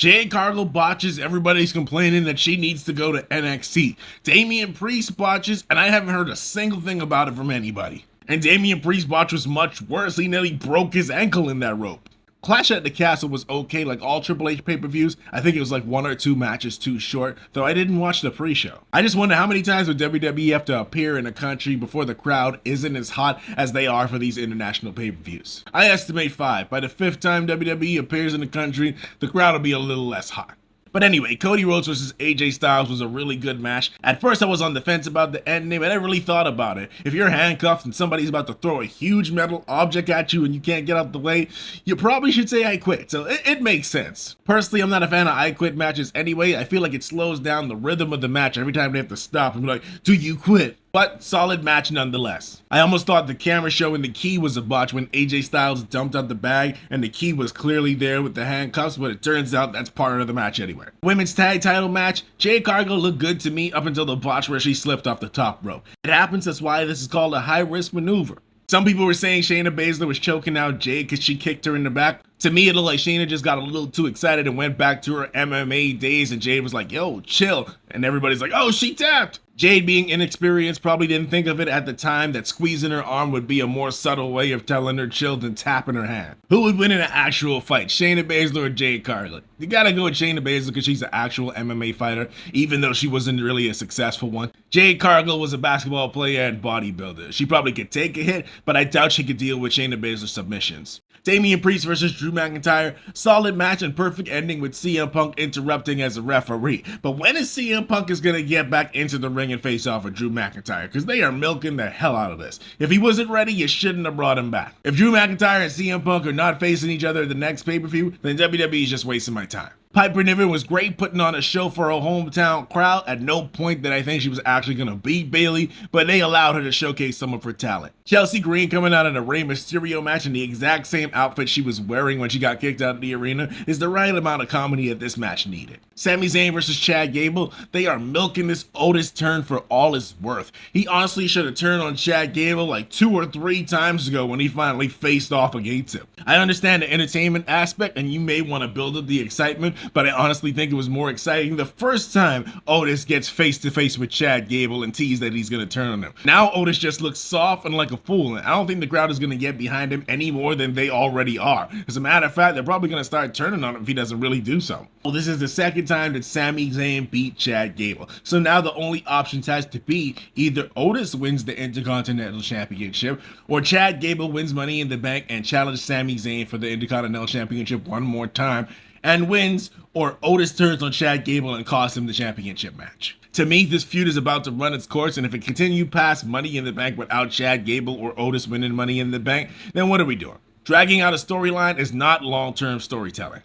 Jade Cargill botches, everybody's complaining that she needs to go to NXT. Damian Priest botches, and I haven't heard a single thing about it from anybody. And Damian Priest botch was much worse, he nearly broke his ankle in that rope. Clash at the Castle was okay, like all Triple H pay-per-views. I think it was like 1 or 2 matches too short, though I didn't watch the pre-show. I just wonder how many times would WWE have to appear in a country before the crowd isn't as hot as they are for these international pay-per-views. I estimate 5. By the 5th time WWE appears in the country, the crowd will be a little less hot. But anyway, Cody Rhodes vs AJ Styles was a really good match. At first I was on the fence about the ending, but I really thought about it. If you're handcuffed and somebody's about to throw a huge metal object at you and you can't get out the way, you probably should say I quit, so it makes sense. Personally, I'm not a fan of I quit matches anyway. I feel like it slows down the rhythm of the match every time they have to stop and be like, do you quit? But solid match nonetheless. I almost thought the camera showing the key was a botch when AJ Styles dumped out the bag and the key was clearly there with the handcuffs, but it turns out that's part of the match anyway. Women's tag title match, Jade Cargill looked good to me up until the botch where she slipped off the top rope. It happens, that's why this is called a high-risk maneuver. Some people were saying Shayna Baszler was choking out Jade because she kicked her in the back. To me, it looked like Shayna just got a little too excited and went back to her MMA days, and Jade was like, yo, chill. And everybody's like, oh, she tapped. Jade, being inexperienced, probably didn't think of it at the time that squeezing her arm would be a more subtle way of telling her chill than tapping her hand. Who would win in an actual fight, Shayna Baszler or Jade Cargill? You gotta go with Shayna Baszler because she's an actual MMA fighter, even though she wasn't really a successful one. Jade Cargill was a basketball player and bodybuilder. She probably could take a hit, but I doubt she could deal with Shayna Baszler's submissions. Damian Priest versus Drew McIntyre, solid match and perfect ending with CM Punk interrupting as a referee. But when is CM Punk gonna get back into the ring and face off with Drew McIntyre? Because they are milking the hell out of this. If he wasn't ready, you shouldn't have brought him back. If Drew McIntyre and CM Punk are not facing each other at the next pay-per-view, then WWE is just wasting my time. Piper Niven was great putting on a show for her hometown crowd. At no point did I think she was actually going to beat Bayley, but they allowed her to showcase some of her talent. Chelsea Green coming out in a Rey Mysterio match in the exact same outfit she was wearing when she got kicked out of the arena is the right amount of comedy that this match needed. Sami Zayn versus Chad Gable, they are milking this Otis turn for all it's worth. He honestly should have turned on Chad Gable like 2 or 3 times ago when he finally faced off against him. I understand the entertainment aspect and you may want to build up the excitement, but I honestly think it was more exciting the first time Otis gets face to face with Chad Gable and teased that he's going to turn on him. Now Otis just looks soft and like a fool, and I don't think the crowd is going to get behind him any more than they already are. As a matter of fact, they're probably going to start turning on him if he doesn't really do so. Well, this is the second time that Sami Zayn beat Chad Gable, so now the only options has to be either Otis wins the Intercontinental Championship or Chad Gable wins Money in the Bank and challenges Sami Zayn for the Intercontinental Championship one more time and wins, or Otis turns on Chad Gable and costs him the championship match. To me, this feud is about to run its course, and if it continued past Money in the Bank without Chad Gable or Otis winning Money in the Bank, then what are we doing? Dragging out a storyline is not long-term storytelling.